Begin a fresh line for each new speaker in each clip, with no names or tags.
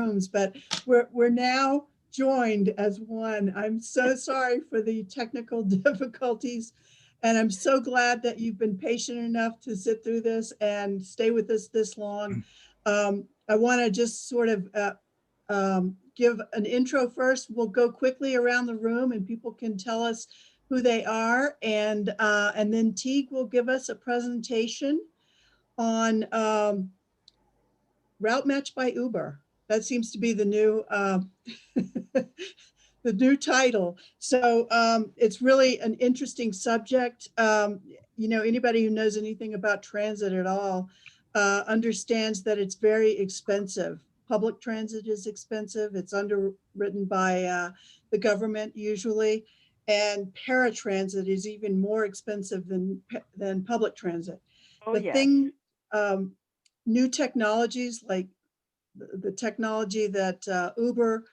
rooms, but we're now joined as one. I'm so sorry for the technical difficulties, and I'm so glad that you've been patient enough to sit through this and stay with us this long. I want to just sort of give an intro first. We'll go quickly around the room and people can tell us who they are, and then Teague will give us a presentation on Routematch by Uber. That seems to be the new the new title. So it's really an interesting subject. You know, anybody who knows anything about transit at all understands that it's very expensive. Public transit is expensive. It's underwritten by the government usually. And paratransit is even more expensive than public transit.
Oh,
the
yes.
thing, new technologies like the technology that Uber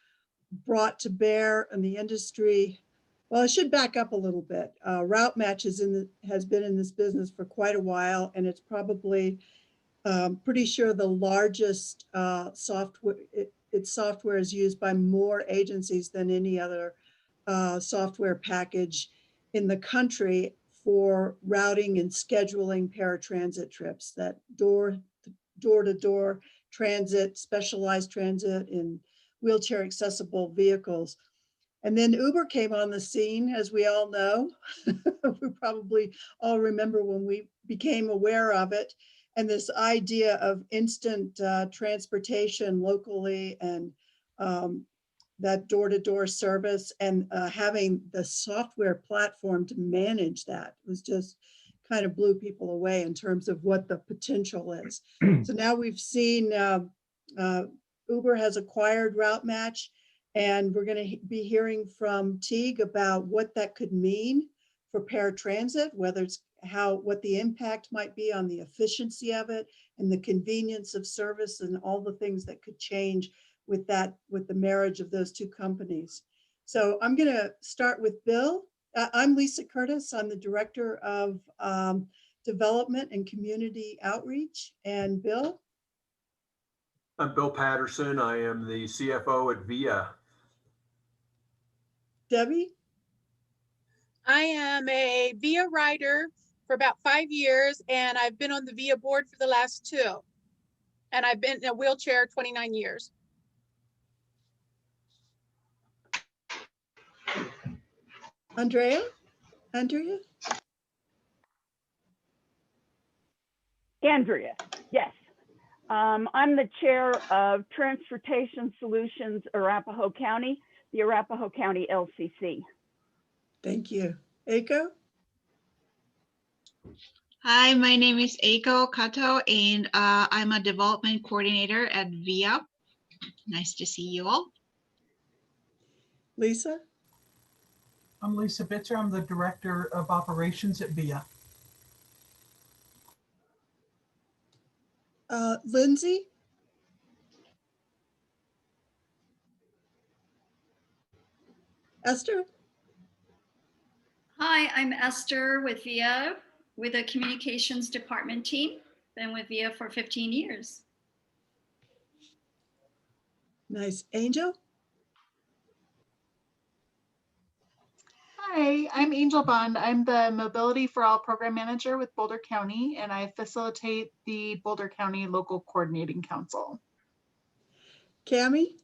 brought to bear in the industry. Well, I should back up a little bit. Routematch has been in this business for quite a while, and it's probably pretty sure the largest software. Its software is used by more agencies than any other software package in the country for routing and scheduling paratransit trips, that door-to-door transit, specialized transit in wheelchair accessible vehicles. And then Uber came on the scene, as we all know. We probably all remember when we became aware of it. And this idea of instant transportation locally, and that door-to-door service, and having the software platform to manage that was just kind of blew people away in terms of what the potential is. So now we've seen Uber has acquired Routematch, and we're going to be hearing from Teague about what that could mean for paratransit, whether it's what the impact might be on the efficiency of it and the convenience of service and all the things that could change with the marriage of those two companies. So I'm going to start with Bill. I'm Lisa Curtis. I'm the Director of Development and Community Outreach. And Bill?
I'm Bill Patterson. I am the CFO at VIA.
Debbie?
I am a VIA rider for about 5 years, and I've been on the VIA board for the last 2. And I've been in a wheelchair 29 years.
Andrea?
Andrea, yes. I'm the chair of Transportation Solutions Arapahoe County, the Arapahoe County LCC.
Thank you. Eiko?
Hi, my name is Eiko Kato, and I'm a development coordinator at VIA. Nice to see you all.
Lisa?
I'm Lisa Bitzer. I'm the Director of Operations at VIA.
Lindsay? Esther?
Hi, I'm Esther with VIA, with the communications department team. Been with VIA for 15 years.
Nice. Angel?
Hi, I'm Angel Bond. I'm the Mobility for All Program Manager with Boulder County, and I facilitate the Boulder County Local Coordinating Council.
Cami?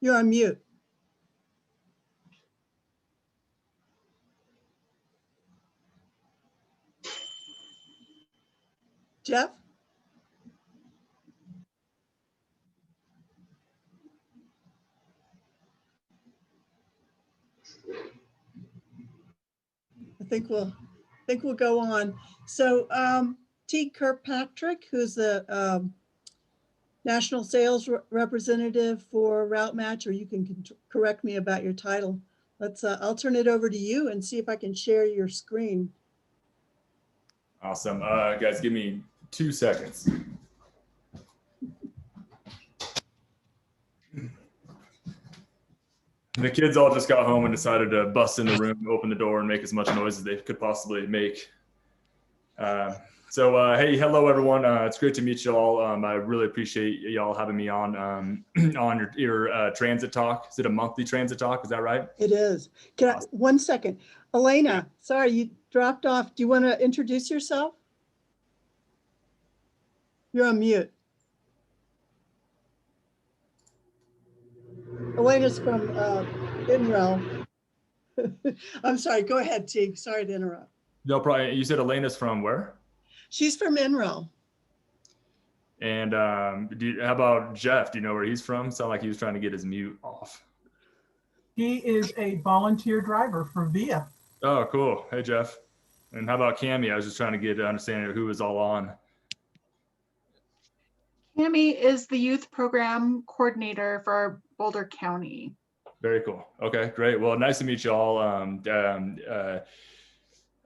You're on mute. Jeff? I think we'll go on. So Teague Kirkpatrick, who's the National Sales Representative for Routematch, or you can correct me about your title. I'll turn it over to you and see if I can share your screen.
Awesome. Guys, give me 2 seconds. The kids all just got home and decided to bust in the room, open the door, and make as much noise as they could possibly make. So, hey, hello everyone. It's great to meet you all. I really appreciate y'all having me on on your transit talk. Is it a monthly transit talk? Is that right?
It is. Can I,
Awesome.
1 second. Elena, sorry, you dropped off. Do you want to introduce yourself? You're on mute. Elena's from INREL. I'm sorry, go ahead, Teague. Sorry to interrupt.
No problem. You said Elena's from where?
She's from INREL.
And how about Jeff? Do you know where he's from? Sound like he was trying to get his mute off.
He is a volunteer driver for VIA.
Oh, cool. Hey, Jeff. And how about Cammie? I was just trying to get an understanding of who was all on.
Cami is the youth program coordinator for Boulder County.
Very cool. Okay, great. Well, nice to meet you all.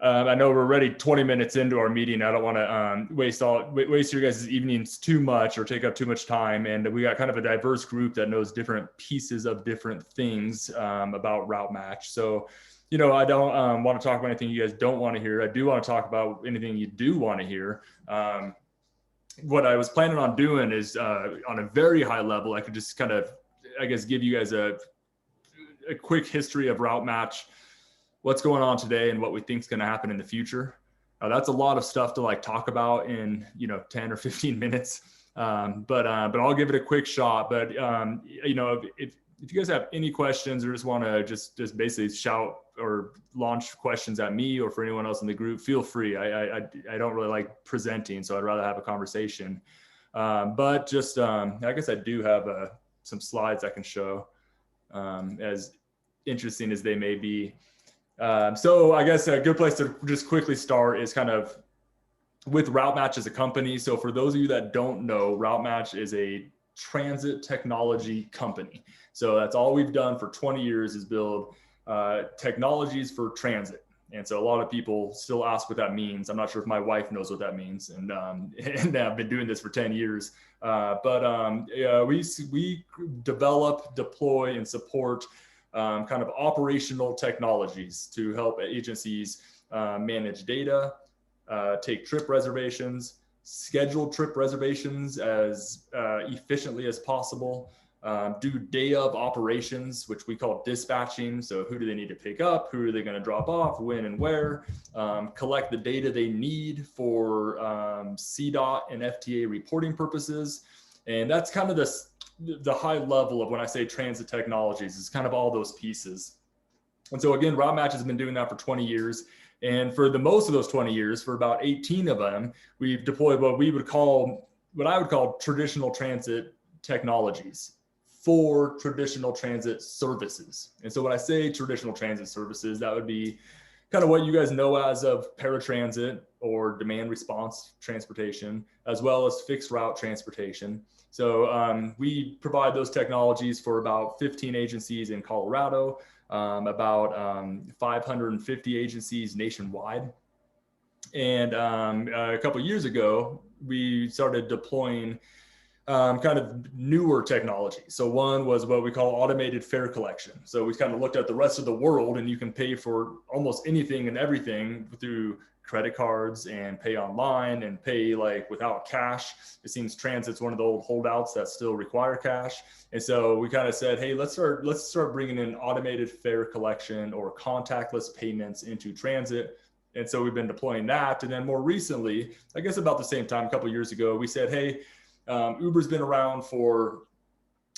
I know we're already 20 minutes into our meeting. I don't want to waste your guys' evenings too much or take up too much time. And we got kind of a diverse group that knows different pieces of different things about Routematch. So, you know, I don't want to talk about anything you guys don't want to hear. I do want to talk about anything you do want to hear. What I was planning on doing is on a very high level, I could just kind of, I guess, give you guys a quick history of Routematch, what's going on today and what we think is going to happen in the future. That's a lot of stuff to like talk about in, you know, 10 or 15 minutes. But I'll give it a quick shot. But, you know, if you guys have any questions or just want to just basically shout or launch questions at me or for anyone else in the group, feel free. I don't really like presenting, so I'd rather have a conversation. But just, I guess I do have some slides I can show, as interesting as they may be. So I guess a good place to just quickly start is kind of with Routematch as a company. So for those of you that don't know, Routematch is a transit technology company. So that's all we've done for 20 years is build technologies for transit. And so a lot of people still ask what that means. I'm not sure if my wife knows what that means. And I've been doing this for 10 years. We develop, deploy, and support kind of operational technologies to help agencies manage data, take trip reservations, schedule trip reservations as efficiently as possible, do day of operations, which we call dispatching. So who do they need to pick up? Who are they going to drop off? When and where? Collect the data they need for CDOT and FTA reporting purposes. And that's kind of the high level of when I say transit technologies, is kind of all those pieces. And so again, Routematch has been doing that for 20 years. And for the most of those 20 years, for about 18 of them, we've deployed what I would call traditional transit technologies for traditional transit services. And so when I say traditional transit services, that would be kind of what you guys know as of paratransit or demand response transportation, as well as fixed route transportation. So we provide those technologies for about 15 agencies in Colorado, about 550 agencies nationwide. And a couple of years ago, we started deploying kind of newer technology. So one was what we call automated fare collection. So we kind of looked at the rest of the world, and you can pay for almost anything and everything through credit cards and pay online and pay like without cash. It seems transit's one of the old holdouts that still require cash. And so we kind of said, hey, let's start bringing in automated fare collection or contactless payments into transit. And so we've been deploying that. And then more recently, I guess about the same time, a couple of years ago, we said, hey, Uber's been around for,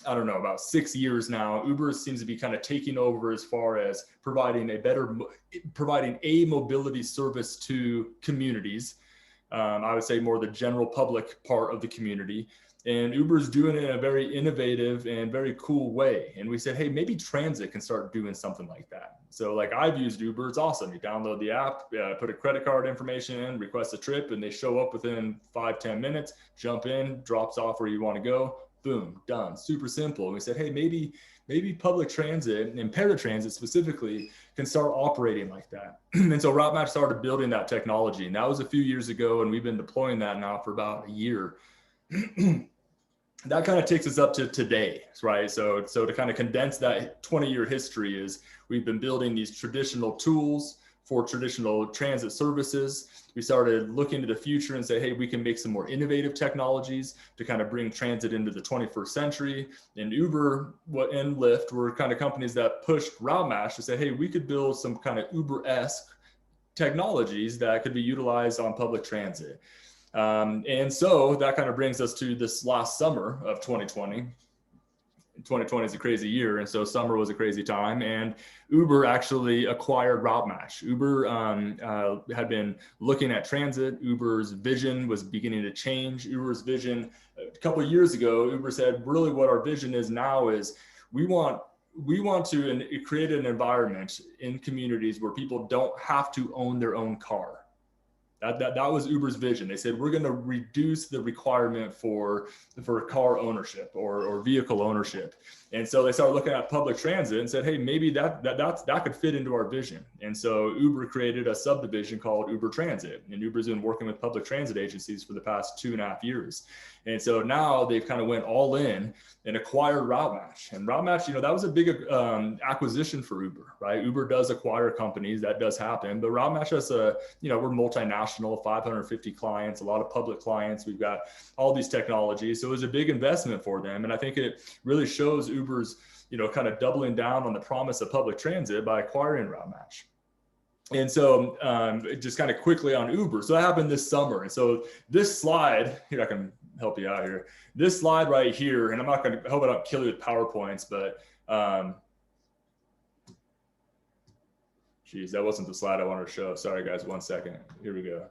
I don't know, about 6 years now. Uber seems to be kind of taking over as far as providing a mobility service to communities. I would say more the general public part of the community. And Uber's doing it in a very innovative and very cool way. And we said, hey, maybe transit can start doing something like that. So like I've used Uber, it's awesome. You download the app, put a credit card information in, request a trip, and they show up within 5-10 minutes, jump in, drops off where you want to go, boom, done. Super simple. And we said, hey, maybe public transit and paratransit specifically can start operating like that. And so Routematch started building that technology. And that was a few years ago, and we've been deploying that now for about a year. That kind of takes us up to today, right? So to kind of condense that 20-year history is we've been building these traditional tools for traditional transit services. We started looking to the future and say, hey, we can make some more innovative technologies to kind of bring transit into the 21st century. And Uber and Lyft were kind of companies that pushed Routematch to say, hey, we could build some kind of Uber-esque technologies that could be utilized on public transit. And so that kind of brings us to this last summer of 2020. 2020 is a crazy year, and so summer was a crazy time, and Uber actually acquired Routematch. Uber had been looking at transit. Uber's vision was beginning to change. Uber's vision a couple of years ago, Uber said, really what our vision is now is we want to create an environment in communities where people don't have to own their own car. That was Uber's vision. They said, we're going to reduce the requirement for car ownership or vehicle ownership. And so they started looking at public transit and said, hey, maybe that could fit into our vision. And so Uber created a subdivision called Uber Transit. And Uber's been working with public transit agencies for the past 2.5 years. And so now they've kind of went all in and acquired Routematch. And Routematch, that was a big acquisition for Uber, right? Uber does acquire companies, that does happen, but Routematch has we're multinational, 550 clients, a lot of public clients. We've got all these technologies. So it was a big investment for them. And I think it really shows Uber's, kind of doubling down on the promise of public transit by acquiring Routematch. And so just kind of quickly on Uber. So that happened this summer. And so this slide, here, I can help you out here. This slide right here, and I'm not going to, I hope I don't kill you with PowerPoints, but geez, that wasn't the slide I wanted to show. Sorry guys, 1 second. Here we go.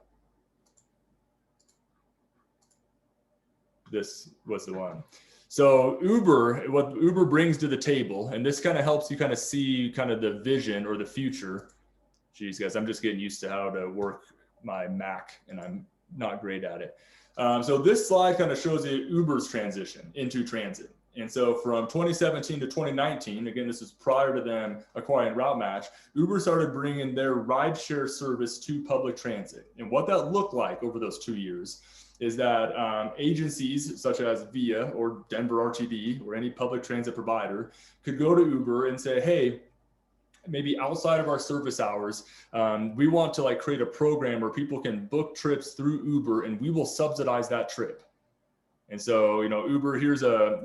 This was the one. So Uber, what Uber brings to the table, and this kind of helps you kind of see kind of the vision or the future. Geez, guys, I'm just getting used to how to work my Mac, and I'm not great at it. So this slide kind of shows you Uber's transition into transit. And so from 2017 to 2019, again, this is prior to them acquiring Routematch, Uber started bringing their rideshare service to public transit. And what that looked like over those 2 years is that agencies such as VIA or Denver RTD or any public transit provider could go to Uber and say, hey, maybe outside of our service hours, we want to create a program where people can book trips through Uber and we will subsidize that trip. And so, Uber, here's a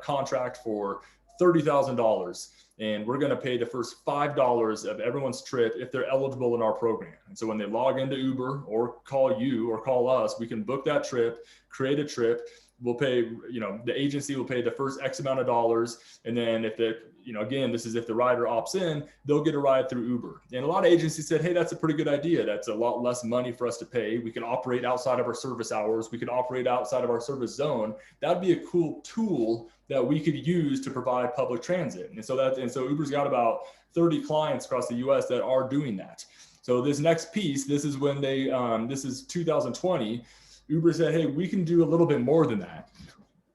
contract for $30,000 and we're going to pay the first $5 of everyone's trip if they're eligible in our program. And so when they log into Uber or call you or call us, we can book that trip, create a trip. We'll pay, the agency will pay the first X amount of dollars. And then if again, this is if the rider opts in, they'll get a ride through Uber. And a lot of agencies said, hey, that's a pretty good idea. That's a lot less money for us to pay. We can operate outside of our service hours. We can operate outside of our service zone. That'd be a cool tool that we could use to provide public transit. And so Uber's got about 30 clients across the US that are doing that. So this next piece, this is when this is 2020, Uber said, hey, we can do a little bit more than that.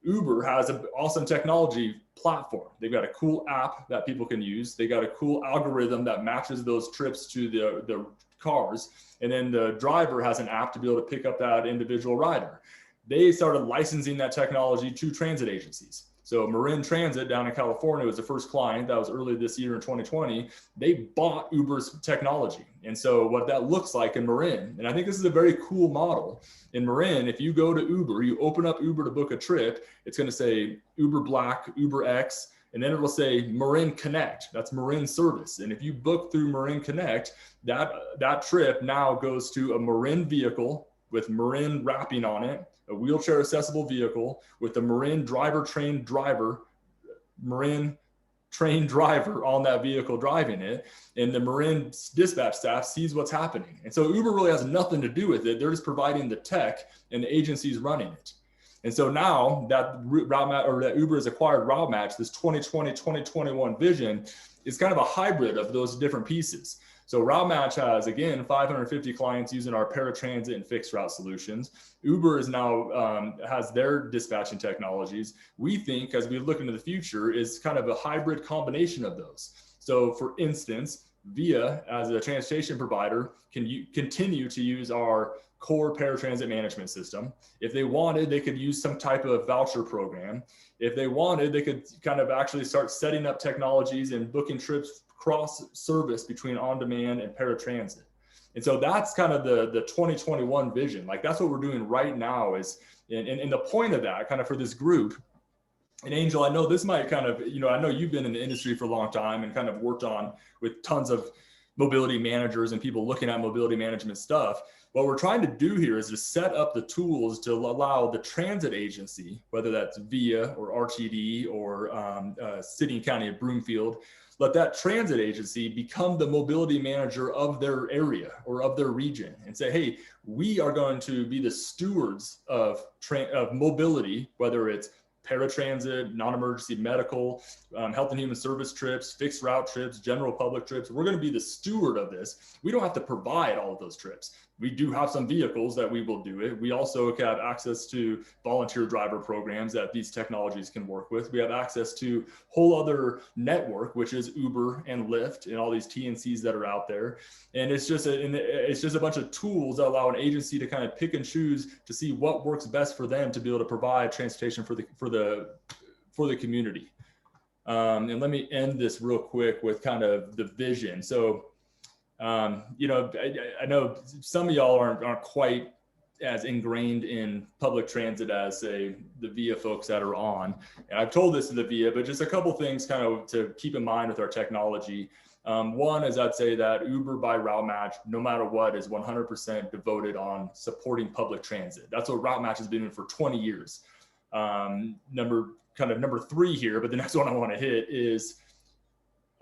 Uber has an awesome technology platform. They've got a cool app that people can use. They got a cool algorithm that matches those trips to the cars. And then the driver has an app to be able to pick up that individual rider. They started licensing that technology to transit agencies. So Marin Transit down in California was the first client. That was early this year in 2020. They bought Uber's technology. And so what that looks like in Marin, and I think this is a very cool model. In Marin, if you go to Uber, you open up Uber to book a trip, it's going to say Uber Black, Uber X, and then it will say Marin Connect. That's Marin service. And if you book through Marin Connect, that trip now goes to a Marin vehicle with Marin wrapping on it, a wheelchair accessible vehicle with the Marin trained driver on that vehicle driving it, and the Marin dispatch staff sees what's happening. And so Uber really has nothing to do with it. They're just providing the tech and the agency's running it. And so now that Uber has acquired Routematch, this 2020-2021 vision is kind of a hybrid of those different pieces. So Routematch has, again, 550 clients using our paratransit and fixed route solutions. Uber is now has their dispatching technologies. We think, as we look into the future, is kind of a hybrid combination of those. So for instance, VIA, as a transportation provider, can continue to use our core paratransit management system. If they wanted, they could use some type of voucher program. If they wanted, they could kind of actually start setting up technologies and booking trips cross service between on-demand and paratransit. And so that's kind of the 2021 vision. Like that's what we're doing right now is, and the point of that kind of for this group. And Angel, I know this might kind of, I know you've been in the industry for a long time and kind of worked on with tons of mobility managers and people looking at mobility management stuff. What we're trying to do here is to set up the tools to allow the transit agency, whether that's VIA or RTD or City and County of Broomfield, let that transit agency become the mobility manager of their area or of their region and say, hey, we are going to be the stewards of mobility, whether it's paratransit, non-emergency medical, health and human service trips, fixed route trips, general public trips. We're going to be the steward of this. We don't have to provide all of those trips. We do have some vehicles that we will do it. We also have access to volunteer driver programs that these technologies can work with. We have access to whole other network, which is Uber and Lyft and all these TNCs that are out there. And it's just a bunch of tools that allow an agency to kind of pick and choose to see what works best for them to be able to provide transportation for the community. And let me end this real quick with kind of the vision. So, I know some of y'all aren't quite as ingrained in public transit as say the VIA folks that are on. And I've told this to the VIA, but just a couple things kind of to keep in mind with our technology. One is I'd say that Uber by Routematch, no matter what, is 100% devoted on supporting public transit. That's what Routematch has been doing for 20 years. Number 3 here, but the next one I want to hit is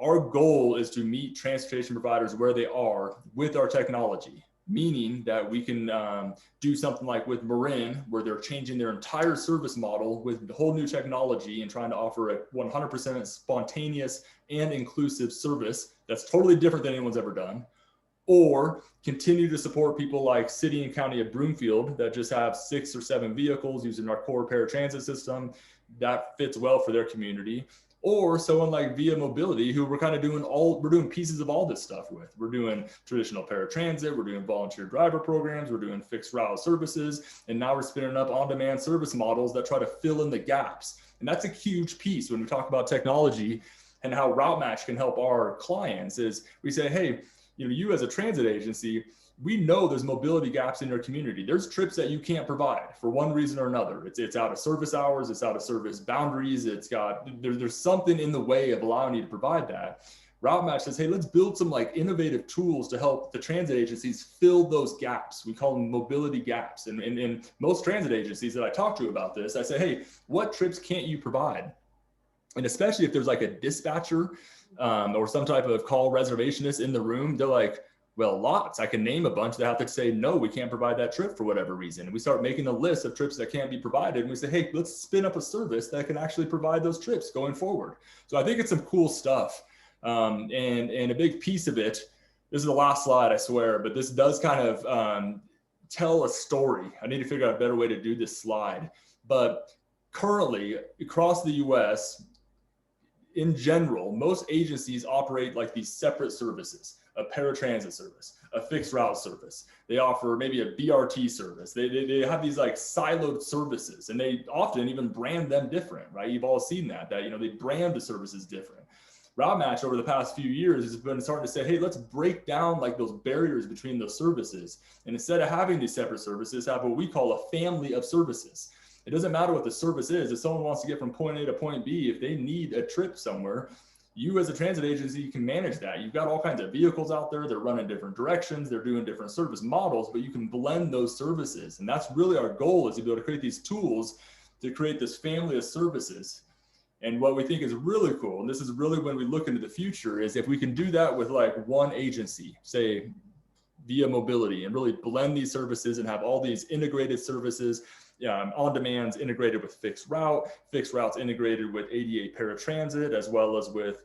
our goal is to meet transportation providers where they are with our technology, meaning that we can do something like with Marin, where they're changing their entire service model with the whole new technology and trying to offer a 100% spontaneous and inclusive service that's totally different than anyone's ever done. Or continue to support people like City and County of Broomfield that just have 6 or 7 vehicles using our core paratransit system that fits well for their community. Or someone like Via Mobility, who we're kind of doing pieces of all this stuff with. We're doing traditional paratransit, we're doing volunteer driver programs, we're doing fixed route services, and now we're spinning up on-demand service models that try to fill in the gaps. And that's a huge piece when we talk about technology and how Routematch can help our clients is we say, hey, you as a transit agency, we know there's mobility gaps in your community. There's trips that you can't provide for one reason or another. It's out of service hours, it's out of service boundaries, there's something in the way of allowing you to provide that. Routematch says, hey, let's build some like innovative tools to help the transit agencies fill those gaps. We call them mobility gaps. And most transit agencies that I talk to about this, I say, hey, what trips can't you provide? And especially if there's like a dispatcher or some type of call reservationist in the room, they're like, well, lots. I can name a bunch that have to say, no, we can't provide that trip for whatever reason. And we start making a list of trips that can't be provided. And we say, hey, let's spin up a service that can actually provide those trips going forward. So I think it's some cool stuff. And a big piece of it, this is the last slide, I swear, but this does kind of tell a story. I need to figure out a better way to do this slide. But currently, across the US, in general, most agencies operate like these separate services. A paratransit service, a fixed route service. They offer maybe a BRT service. They have these like siloed services, and they often even brand them different, right? You've all seen that they brand the services different. Routematch over the past few years has been starting to say, hey, let's break down like those barriers between those services. And instead of having these separate services, have what we call a family of services. It doesn't matter what the service is. If someone wants to get from point A to point B, if they need a trip somewhere, you as a transit agency can manage that. You've got all kinds of vehicles out there. They're running different directions. They're doing different service models, but you can blend those services. And that's really our goal, is to be able to create these tools to create this family of services. And what we think is really cool, and this is really when we look into the future, is if we can do that with like one agency, say Via Mobility, and really blend these services and have all these integrated services. On-demand's integrated with fixed routes integrated with ADA paratransit, as well as with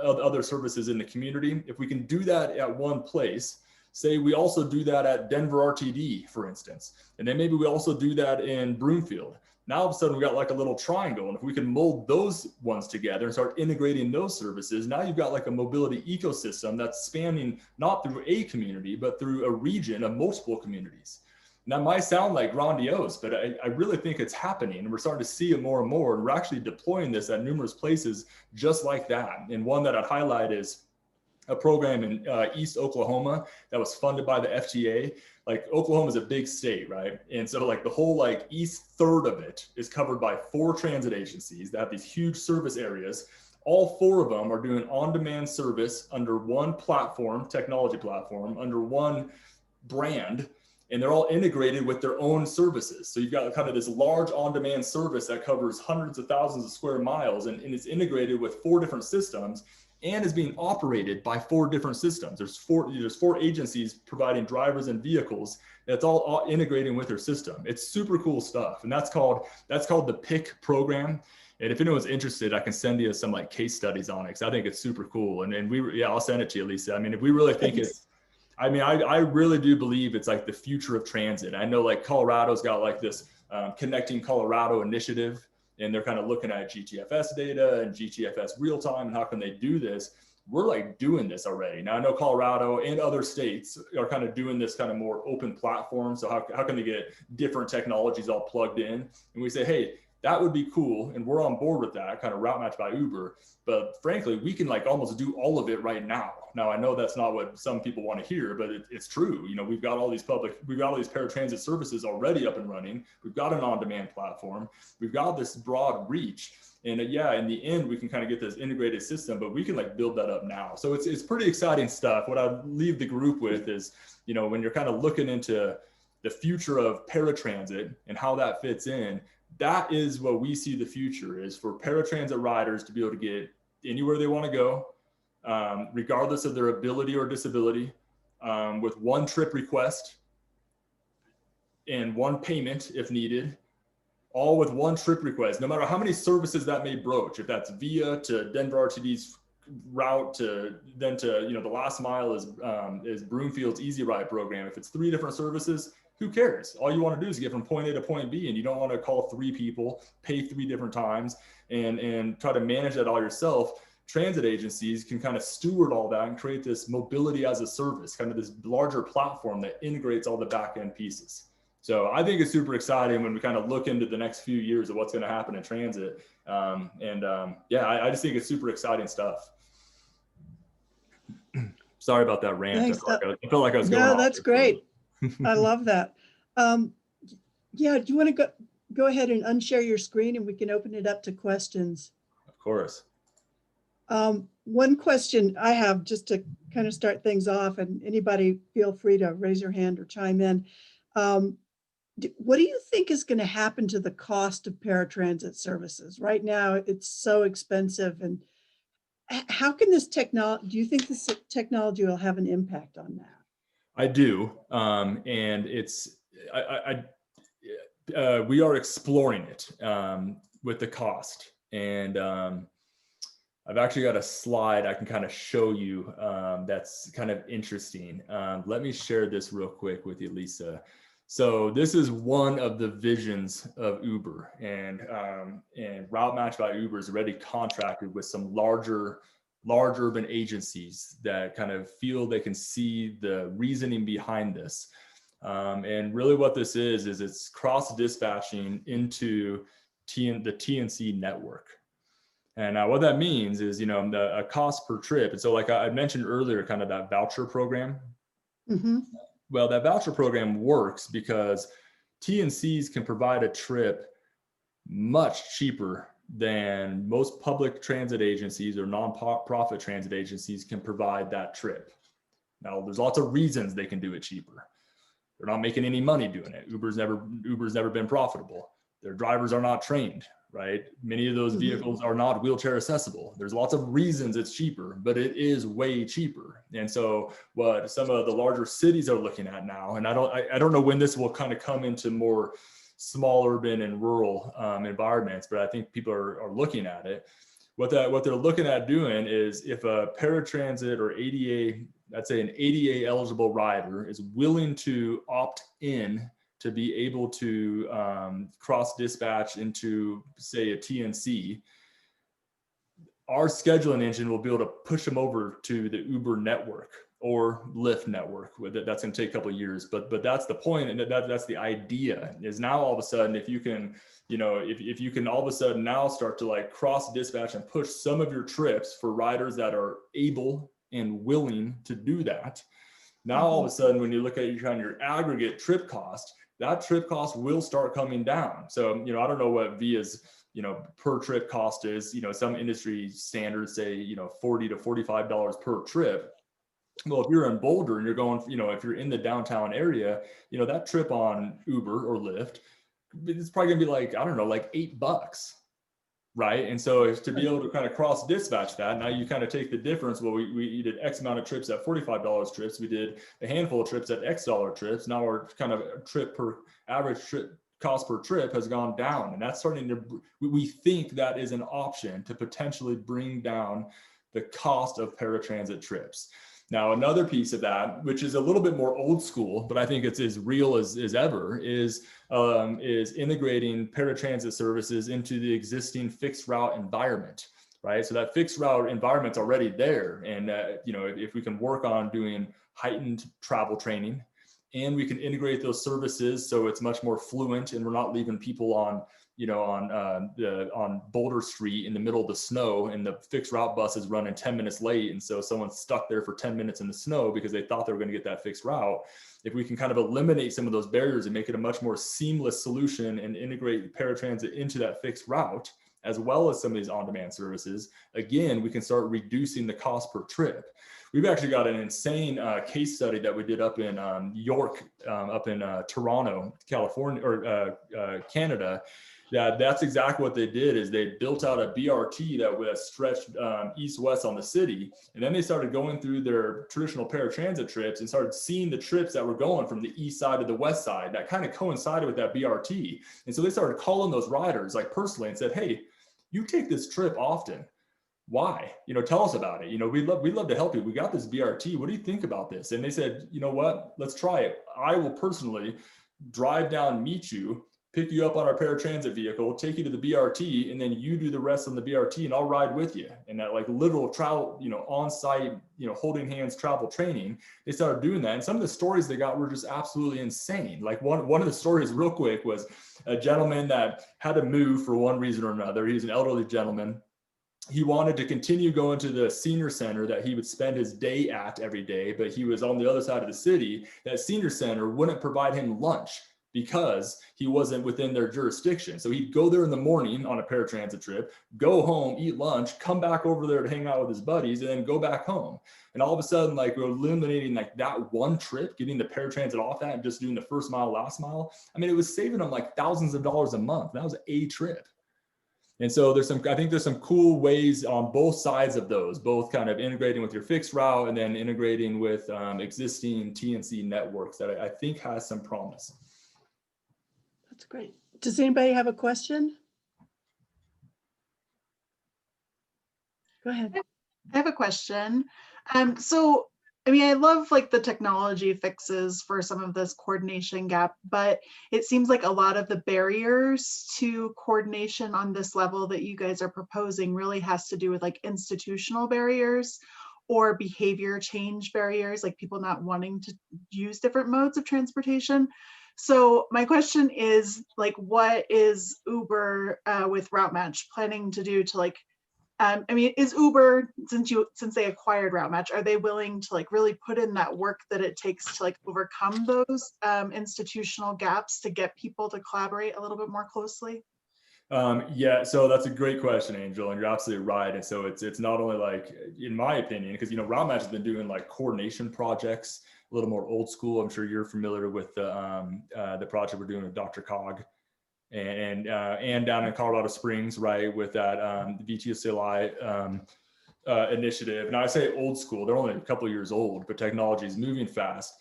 other services in the community. If we can do that at one place, say we also do that at Denver RTD, for instance, and then maybe we also do that in Broomfield. Now all of a sudden we got like a little triangle, and if we can mold those ones together and start integrating those services, now you've got like a mobility ecosystem that's spanning not through a community, but through a region of multiple communities. that might sound like grandiose, but I really think it's happening. And we're starting to see it more and more. And we're actually deploying this at numerous places just like that. And one that I'd highlight is a program in East Oklahoma that was funded by the FTA. Like Oklahoma is a big state, right? And so like the whole like east third of it is covered by 4 transit agencies that have these huge service areas. All 4 of them are doing on-demand service under one platform, technology platform, under one brand, and they're all integrated with their own services. So you've got kind of this large on-demand service that covers hundreds of thousands of square miles, and it's integrated with 4 different systems and is being operated by 4 different systems. There's 4 agencies providing drivers and vehicles. That's all integrating with their system. It's super cool stuff. And that's called the PIC program. And if anyone's interested, I can send you some like case studies on it, because I think it's super cool. And I'll send it to you, Lisa. I mean, if we really think I really do believe it's like the future of transit. I know like Colorado's got like this Connecting Colorado initiative, and they're kind of looking at GTFS data and GTFS real time and how can they do this. We're like doing this already. Now I know Colorado and other states are kind of doing this kind of more open platform. So how can they get different technologies all plugged in? And we say, hey, that would be cool. And we're on board with that kind of Routematch by Uber. But frankly, we can like almost do all of it right now. Now, I know that's not what some people want to hear, but it's true. You know, we've got all these paratransit services already up and running. We've got an on-demand platform. We've got this broad reach. And yeah, in the end, we can kind of get this integrated system, but we can like build that up now. So it's pretty exciting stuff. What I'd leave the group with is, you know, when you're kind of looking into the future of paratransit and how that fits in, that is what we see the future is for paratransit riders to be able to get anywhere they want to go, regardless of their ability or disability, with one trip request and one payment if needed, all with one trip request, no matter how many services that may broach. If that's via to Denver RTD's route to you know, the last mile is Broomfield's Easy Ride program. If it's 3 different services, who cares? All you want to do is get from point A to point B, and you don't want to call 3 people, pay 3 different times, and try to manage that all yourself. Transit agencies can kind of steward all that and create this mobility as a service, kind of this larger platform that integrates all the back end pieces. So I think it's super exciting when we kind of look into the next few years of what's going to happen in transit. Yeah, I just think it's super exciting stuff. Sorry about that rant.
Thanks.
I felt like I was going
No,
off
that's great. I love that. Yeah, do you want to go ahead and unshare your screen and we can open it up to questions?
Of course.
One question I have, just to kind of start things off, and anybody feel free to raise your hand or chime in. What do you think is going to happen to the cost of paratransit services? Right now, it's so expensive. And how can this technology, do you think this technology will have an impact on that?
I do. And we are exploring it with the cost. And I've actually got a slide I can kind of show you that's kind of interesting. Let me share this real quick with you, Lisa. So this is one of the visions of Uber, and Routematch by Uber is already contracted with some large urban agencies that kind of feel they can see the reasoning behind this. And really what this is it's cross dispatching into the TNC network. And what that means is, you know, a cost per trip. And so like I mentioned earlier, kind of that voucher program.
Mm-hmm.
Well, that voucher program works because TNCs can provide a trip much cheaper than most public transit agencies or nonprofit transit agencies can provide that trip. Now, there's lots of reasons they can do it cheaper. They're not making any money doing it. Uber's never been profitable. Their drivers are not trained, right? Many of those vehicles are not wheelchair accessible. There's lots of reasons it's cheaper, but it is way cheaper. And so what some of the larger cities are looking at now, and I don't know when this will kind of come into more small urban and rural environments, but I think people are looking at it. What they're looking at doing is if a paratransit or ADA, I'd say an ADA eligible rider is willing to opt in to be able to cross dispatch into, say, a TNC, our scheduling engine will be able to push them over to the Uber network. or Lyft network. With it, that's going to take a couple of years, but that's the point, and that's the idea. Is now all of a sudden, if you can, if you can all of a sudden now start to like cross dispatch and push some of your trips for riders that are able and willing to do that. Now all of a sudden, when you look at your aggregate trip cost, that trip cost will start coming down. So I don't know what Via's per trip cost is. Some industry standards say $40 to $45 per trip. Well, if you're in Boulder and you're going, if you're in the downtown area, that trip on Uber or Lyft, it's probably gonna be like, I don't know, like $8, right? And so to be able to kind of cross dispatch that, now you kind of take the difference. Well, we did X amount of trips at $45 trips. We did a handful of trips at X dollar trips. Now our kind of average trip cost per trip has gone down, and that's starting to, we think that is an option to potentially bring down the cost of paratransit trips. Now, another piece of that, which is a little bit more old school, but I think it's as real as ever, is integrating paratransit services into the existing fixed route environment, right? So that fixed route environment's already there. And, if we can work on doing heightened travel training, and we can integrate those services so it's much more fluent, and we're not leaving people on Boulder Street in the middle of the snow, and the fixed route bus is running 10 minutes late, and so someone's stuck there for 10 minutes in the snow because they thought they were going to get that fixed route. If we can kind of eliminate some of those barriers and make it a much more seamless solution and integrate paratransit into that fixed route, as well as some of these on-demand services, again, we can start reducing the cost per trip. We've actually got an insane case study that we did up in York, up in Toronto, California, or Canada. That's exactly what they did. Is they built out a BRT that stretched east-west on the city, and then they started going through their traditional paratransit trips and started seeing the trips that were going from the east side to the west side that kind of coincided with that BRT. And so they started calling those riders like personally and said, "Hey, you take this trip often. Why? Tell us about it. We'd love to help you. We got this BRT. What do you think about this?" And they said, "You know what? Let's try it. I will personally drive down, meet you, pick you up on our paratransit vehicle, take you to the BRT, and then you do the rest on the BRT, and I'll ride with you." And that like literal travel, on-site, holding hands travel training, they started doing that. And some of the stories they got were just absolutely insane. Like one of the stories real quick was a gentleman that had to move for one reason or another. He was an elderly gentleman. He wanted to continue going to the senior center that he would spend his day at every day, but he was on the other side of the city. That senior center wouldn't provide him lunch because he wasn't within their jurisdiction. So he'd go there in the morning on a paratransit trip, go home, eat lunch, come back over there to hang out with his buddies, and then go back home. And all of a sudden, like, we're eliminating like that one trip, getting the paratransit off that and just doing the first mile, last mile. I mean, it was saving them like thousands of dollars a month. That was a trip. And so I think there's some cool ways on both sides of those, both kind of integrating with your fixed route and then integrating with existing TNC networks that I think has some promise.
That's great. Does anybody have a question? Go ahead.
I have a question. I love like the technology fixes for some of this coordination gap, but it seems like a lot of the barriers to coordination on this level that you guys are proposing really has to do with like institutional barriers or behavior change barriers, like people not wanting to use different modes of transportation. So my question is, like, what is Uber with Routematch planning to do to like, is Uber, since they acquired Routematch, are they willing to like really put in that work that it takes to like overcome those institutional gaps to get people to collaborate a little bit more closely?
Yeah, so that's a great question, Angel, and you're absolutely right. And so it's not only like, in my opinion, because Routematch has been doing like coordination projects, a little more old school. I'm sure you're familiar with the project we're doing with Dr. Cog. And down in Colorado Springs, right, with that VTSLI initiative. And I say old school, they're only a couple of years old, but technology is moving fast.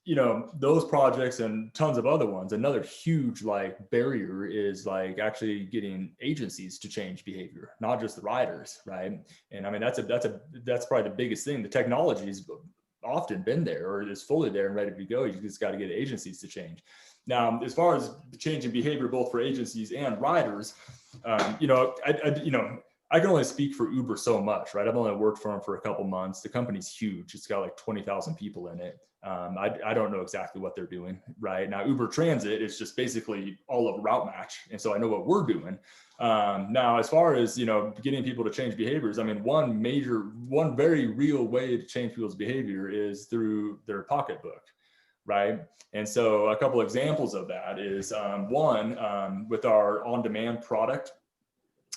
Those projects and tons of other ones, another huge like barrier is like actually getting agencies to change behavior, not just the riders, right? And I mean, that's probably the biggest thing. The technology's often been there or is fully there and ready to go. You just got to get agencies to change. Now, as far as changing behavior, both for agencies and riders, I can only speak for Uber so much, right? I've only worked for them for a couple months. The company's huge. It's got like 20,000 people in it. I don't know exactly what they're doing right now. Uber Transit is just basically all of Routematch. And so I know what we're doing. Now, as far as, getting people to change behaviors, I mean, one very real way to change people's behavior is through their pocketbook. Right. And so a couple examples of that is one, with our on-demand product.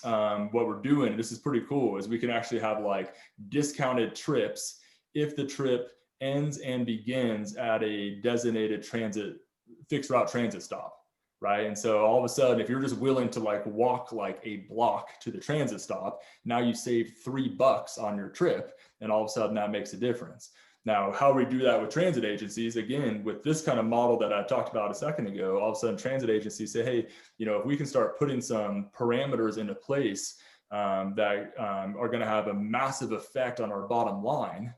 What we're doing, this is pretty cool, is we can actually have like discounted trips if the trip ends and begins at a designated fixed route transit stop. Right. And so all of a sudden, if you're just willing to like walk like a block to the transit stop, now you save $3 on your trip. And all of a sudden that makes a difference. Now, how we do that with transit agencies, again, with this kind of model that I talked about a second ago, all of a sudden transit agencies say, hey, if we can start putting some parameters into place that are going to have a massive effect on our bottom line,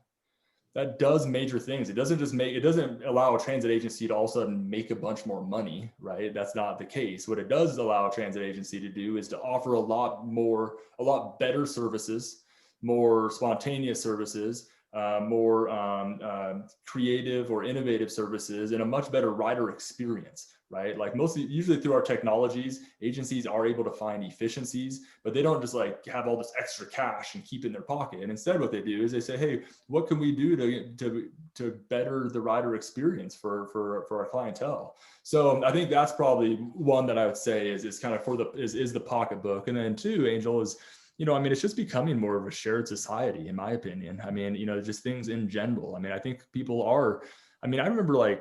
that does major things. It doesn't allow a transit agency to all of a sudden make a bunch more money, right? That's not the case. What it does allow a transit agency to do is to offer a lot better services, more spontaneous services, more creative or innovative services, and a much better rider experience, right? Like usually through our technologies, agencies are able to find efficiencies, but they don't just like have all this extra cash and keep it in their pocket. And instead what they do is they say, hey, what can we do to better the rider experience for our clientele? So I think that's probably one that I would say is kind of is the pocketbook. And then two, Angel, is it's just becoming more of a shared society, in my opinion. I mean, just things in general. I mean, I think people are, I remember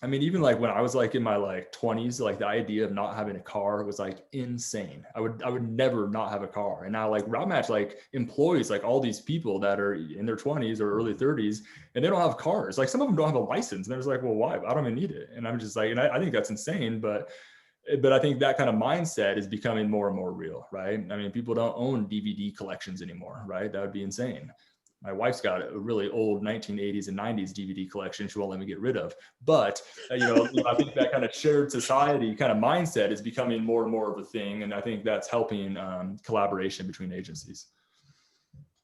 even like when I was like in my like 20s, like the idea of not having a car was like insane. I would never not have a car. And now like Routematch like employs like all these people that are in their 20s or early 30s, and they don't have cars. Like some of them don't have a license. And they're just like, well, why? I don't even need it. And I'm just like, and I think that's insane, but I think that kind of mindset is becoming more and more real, right? I mean, people don't own DVD collections anymore, right? That would be insane. My wife's got a really old 1980s and 90s DVD collection she won't let me get rid of. But, I think that kind of shared society kind of mindset is becoming more and more of a thing. And I think that's helping collaboration between agencies.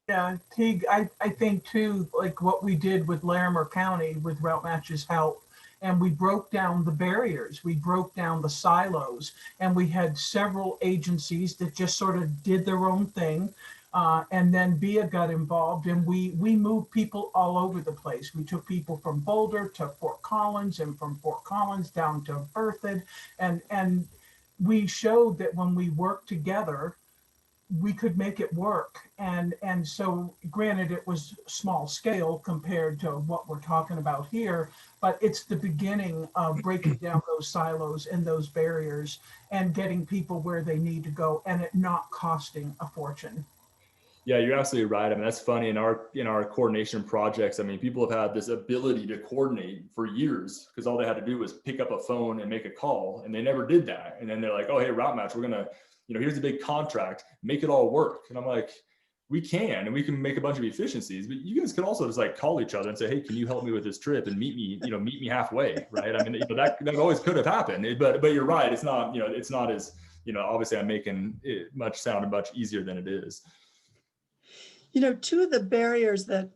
Yeah, Teague, I think too, like what we did with Larimer County with Routematch's help, and we broke down the barriers, we broke down the silos, and we had several agencies that just sort of did their own thing. And then VIA got involved, and we moved people all over the place. We took people from Boulder to Fort Collins, and from Fort Collins down to Berthoud, and we showed that when we worked together, we could make it work. And so granted, it was small scale compared to what we're talking about here, but it's the beginning of breaking down those silos and those barriers and getting people where they need to go, and it not costing a fortune.
Yeah, you're absolutely right. I mean, that's funny. In our coordination projects, I mean, people have had this ability to coordinate for years because all they had to do was pick up a phone and make a call, and they never did that. And then they're like, oh, hey, Routematch, we're going to, here's a big contract, make it all work. And I'm like, we can, and we can make a bunch of efficiencies, but you guys could also just like call each other and say, hey, can you help me with this trip and meet me halfway, right? I mean, that always could have happened, but you're right. It's not, it's not as, obviously I'm making it sound much easier than it is.
Two of the barriers that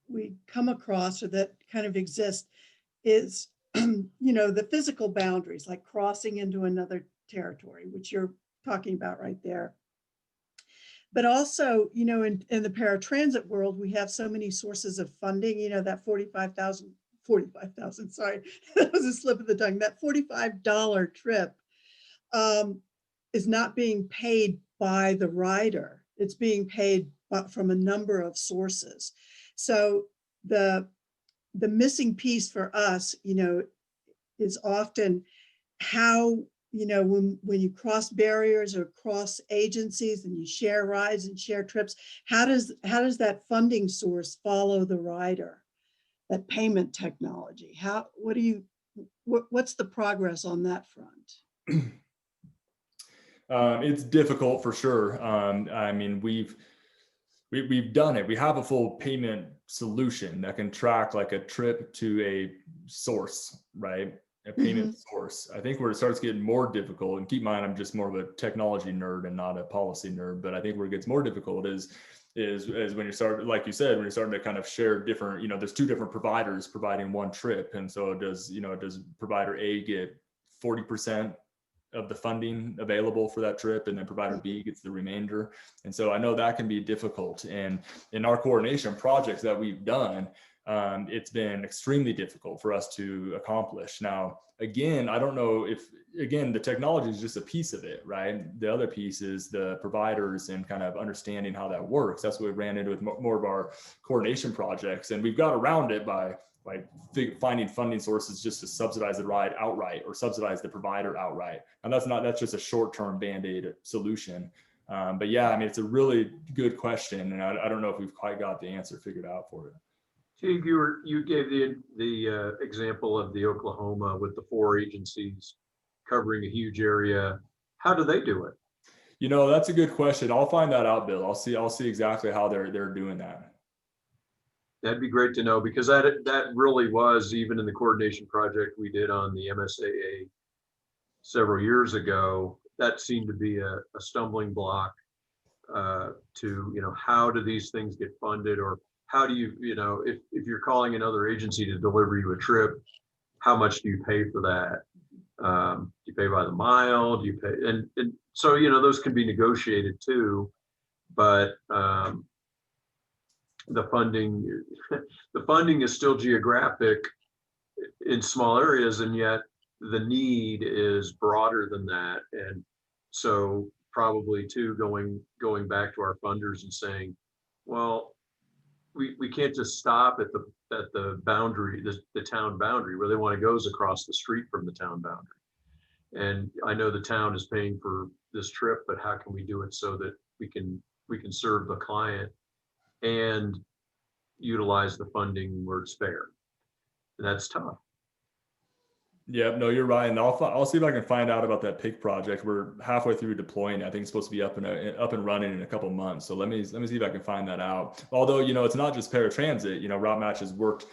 we come across or that kind of exist is, the physical boundaries, like crossing into another territory, which you're talking about right there. But also, in the paratransit world, we have so many sources of funding, that 45,000, sorry, that was a slip of the tongue. That $45 trip is not being paid by the rider. It's being paid from a number of sources. So the missing piece for us, is often how, when you cross barriers or cross agencies and you share rides and share trips, how does that funding source follow the rider? That payment technology, what's the progress on that front?
It's difficult for sure. I mean, we've done it. We have a full payment solution that can track like a trip to a source, right? a payment source. I think where it starts getting more difficult, and keep in mind, I'm just more of a technology nerd and not a policy nerd, but I think where it gets more difficult is when you start, like you said, when you're starting to kind of share different, there's two different providers providing one trip. And so does provider A get 40% of the funding available for that trip, and then provider B gets the remainder? And so I know that can be difficult. And in our coordination projects that we've done, it's been extremely difficult for us to accomplish. Now, again, I don't know if, the technology is just a piece of it, right? The other piece is the providers and kind of understanding how that works. That's what we ran into with more of our coordination projects. And we've got around it by finding funding sources just to subsidize the ride outright or subsidize the provider outright. And that's just a short-term Band-Aid solution. But yeah, I mean, it's a really good question. And I don't know if we've quite got the answer figured out for it.
Teague, you gave the example of the Oklahoma with the 4 agencies covering a huge area. How do they do it?
That's a good question. I'll find that out, Bill. I'll see exactly how they're doing that.
That'd be great to know, because that really was, even in the coordination project we did on the MSAA several years ago, that seemed to be a stumbling block to, how do these things get funded, or how do you, if you're calling another agency to deliver you a trip, how much do you pay for that? Do you pay by the mile? Do you pay? And so, those can be negotiated too, but the funding is still geographic in small areas, and yet the need is broader than that. And so probably too, going back to our funders and saying, well, we can't just stop at the boundary, the town boundary. Where they want to go is across the street from the town boundary. And I know the town is paying for this trip, but how can we do it so that we can serve the client and utilize the funding where it's fair? And that's tough.
Yeah, no, you're right. And I'll see if I can find out about that PIC project. We're halfway through deploying. I think it's supposed to be up and running in a couple months. So let me see if I can find that out. Although, it's not just paratransit. Routematch has worked.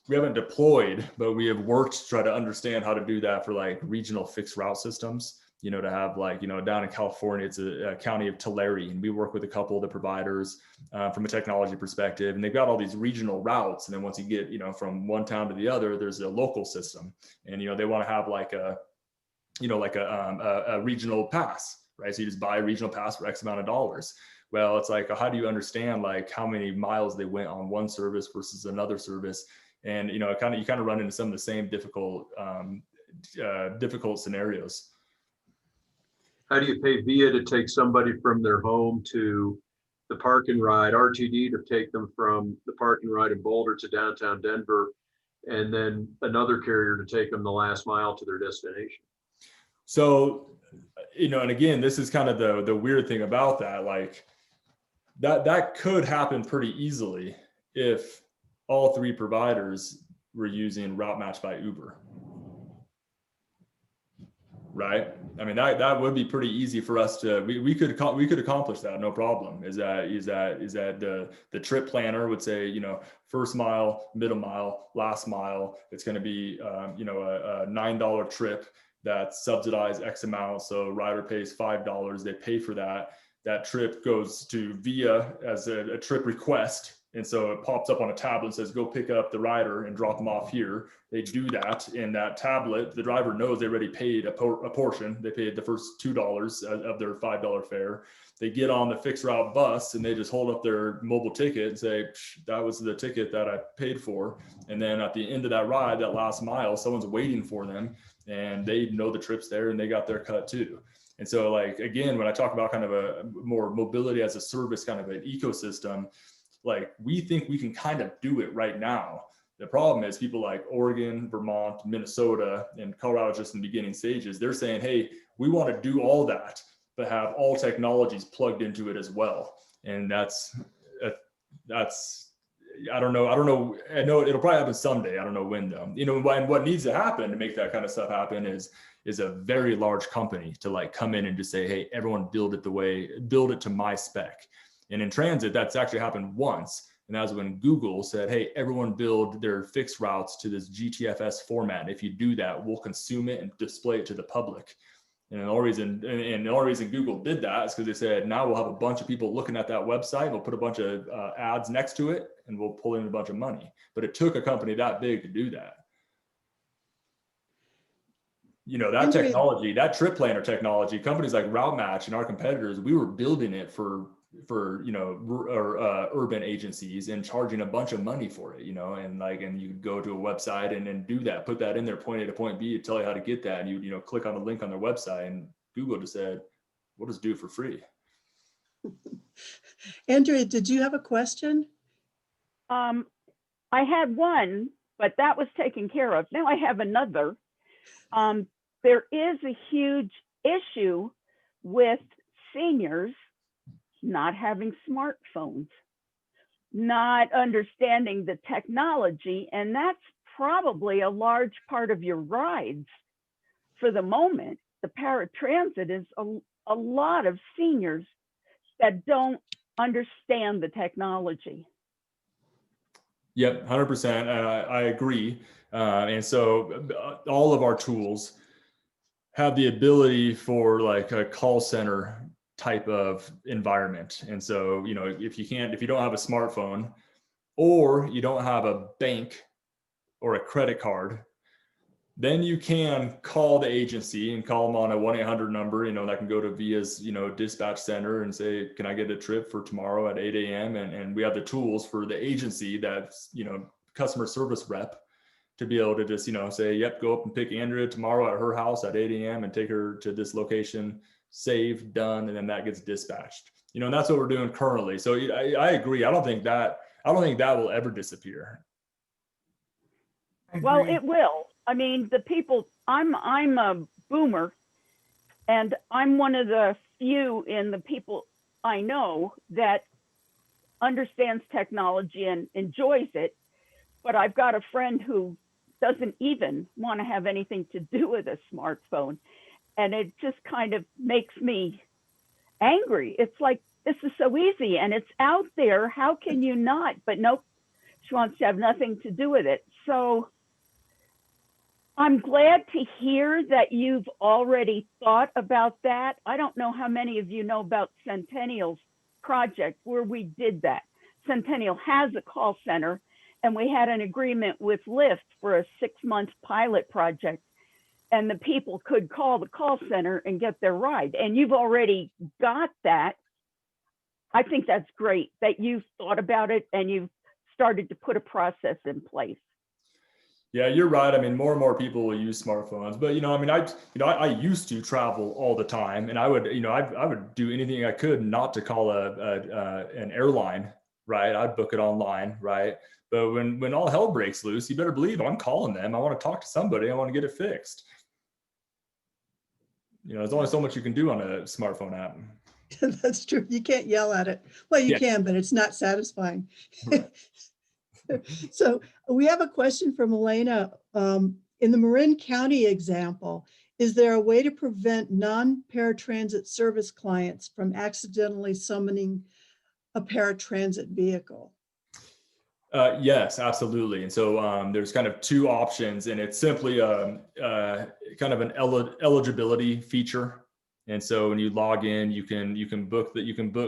We haven't deployed, but we have worked to try to understand how to do that for like regional fixed route systems. To have down in California, it's a county of Tulare, and we work with a couple of the providers from a technology perspective, and they've got all these regional routes. And then once you get, from one town to the other, there's a local system, and, they want to have like a regional pass, right? So you just buy a regional pass for X amount of dollars. Well, it's like, how do you understand like how many miles they went on one service versus another service? And, you kind of run into some of the same difficult scenarios.
How do you pay VIA to take somebody from their home to the park and ride, RTD to take them from the park and ride in Boulder to downtown Denver, and then another carrier to take them the last mile to their destination?
So, and again, this is kind of the weird thing about that. Like that could happen pretty easily if all 3 providers were using Routematch by Uber. Right. I mean, that would be pretty easy for us to, we could accomplish that. No problem. Is that the trip planner would say, first mile, middle mile, last mile, it's going to be, a $9 trip that's subsidized X amount. So rider pays $5. They pay for that. That trip goes to VIA as a trip request. And so it pops up on a tablet and says, go pick up the rider and drop them off here. They do that in that tablet. The driver knows they already paid a portion. They paid the first $2 of their $5 fare. They get on the fixed route bus and they just hold up their mobile ticket and say, that was the ticket that I paid for. And then at the end of that ride, that last mile, someone's waiting for them and they know the trip's there and they got their cut too. And so like, again, when I talk about kind of a more mobility as a service, kind of an ecosystem, like we think we can kind of do it right now. The problem is people like Oregon, Vermont, Minnesota, and Colorado just in the beginning stages. They're saying, hey, we want to do all that, but have all technologies plugged into it as well. And that's I don't know. I know it'll probably happen someday. I don't know when though. And what needs to happen to make that kind of stuff happen is a very large company to like come in and just say, hey, everyone build it to my spec. And in transit, that's actually happened once. And that was when Google said, hey, everyone build their fixed routes to this GTFS format. If you do that, we'll consume it and display it to the public. And the only reason Google did that is because they said, now we'll have a bunch of people looking at that website. We'll put a bunch of ads next to it and we'll pull in a bunch of money. But it took a company that big to do that. You know, that technology, that trip planner technology, companies like Routematch and our competitors, we were building it for you know, urban agencies and charging a bunch of money for it, you know, and you could go to a website and then do that, put that in there, point A to point B, tell you how to get that. And you know, click on a link on their website, and Google just said, we'll just do it for free.
Andrea, did you have a question?
I had one, but that was taken care of. Now I have another. There is a huge issue with seniors not having smartphones, not understanding the technology, and that's probably a large part of your rides for the moment. The paratransit is a lot of seniors that don't understand the technology.
Yep, 100%. I agree. And so all of our tools have the ability for like a call center type of environment. And so, you know, if you don't have a smartphone or you don't have a bank or a credit card, then you can call the agency and call them on a 1-800 number, you know, that can go to Via's, you know, dispatch center and say, can I get a trip for tomorrow at 8 a.m. And we have the tools for the agency that's, you know, customer service rep to be able to just, you know, say, yep, go up and pick Andrea tomorrow at her house at 8 a.m. and take her to this location, save, done, and then that gets dispatched. You know, and that's what we're doing currently. So I agree. I don't think that will ever disappear.
Well, it will. I mean, the people, I'm a boomer, and I'm one of the few in the people I know that understands technology and enjoys it. But I've got a friend who doesn't even want to have anything to do with a smartphone. And it just kind of makes me angry. It's like, this is so easy and it's out there. How can you not? But nope, she wants to have nothing to do with it. So I'm glad to hear that you've already thought about that. I don't know how many of you know about Centennial's project where we did that. Centennial has a call center, and we had an agreement with Lyft for a 6-month pilot project, and the people could call the call center and get their ride. And you've already got that. I think that's great that you've thought about it and you've started to put a process in place.
Yeah, you're right. I mean, more and more people will use smartphones, but I mean, I used to travel all the time, and I would do anything I could not to call an airline, right? I'd book it online, right? But when all hell breaks loose, you better believe I'm calling them. I want to talk to somebody. I want to get it fixed. There's only so much you can do on a smartphone app.
That's true. You can't yell at it. Well, you can, but it's not satisfying. Right. So we have a question from Elena. In the Marin County example, is there a way to prevent non-paratransit service clients from accidentally summoning a paratransit vehicle?
Yes, absolutely. And so there's kind of two options, and it's simply kind of an eligibility feature. And so when you log in, you can book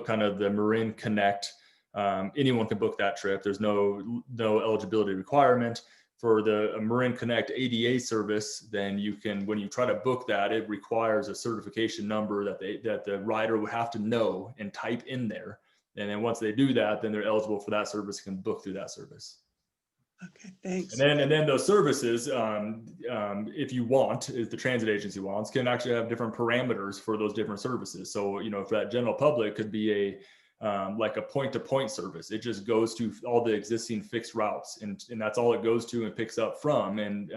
kind of the Marin Connect. Anyone can book that trip. There's no eligibility requirement. For the Marin Connect ADA service, then when you try to book that, it requires a certification number that the rider would have to know and type in there. And then once they do that, then they're eligible for that service, can book through that service.
Okay, thanks.
And then those services, if you want, if the transit agency wants, can actually have different parameters for those different services. So, for that general public, could be like a point-to-point service. It just goes to all the existing fixed routes, and that's all it goes to and picks up from. And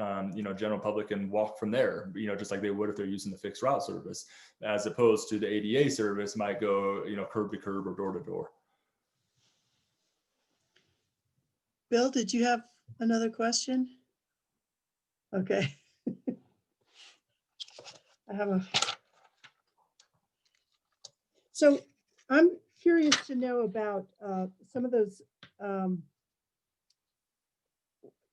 general public can walk from there, just like they would if they're using the fixed route service, as opposed to the ADA service might go, curb to curb or door to door.
Bill, did you have another question? Okay. So I'm curious to know about some of those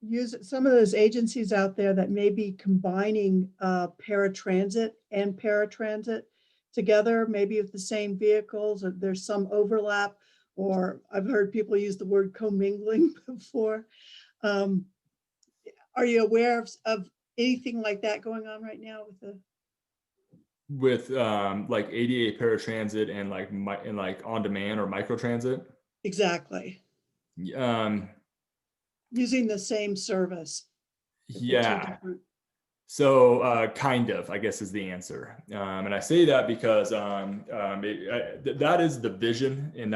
use some of those agencies out there that may be combining paratransit and paratransit together, maybe with the same vehicles, or there's some overlap, or I've heard people use the word commingling before. Are you aware of anything like that going on right now with the?
With like ADA paratransit and like on demand or microtransit.
Exactly. Using the same service.
Yeah. So kind of, I guess, is the answer. And I say that because that is the vision, and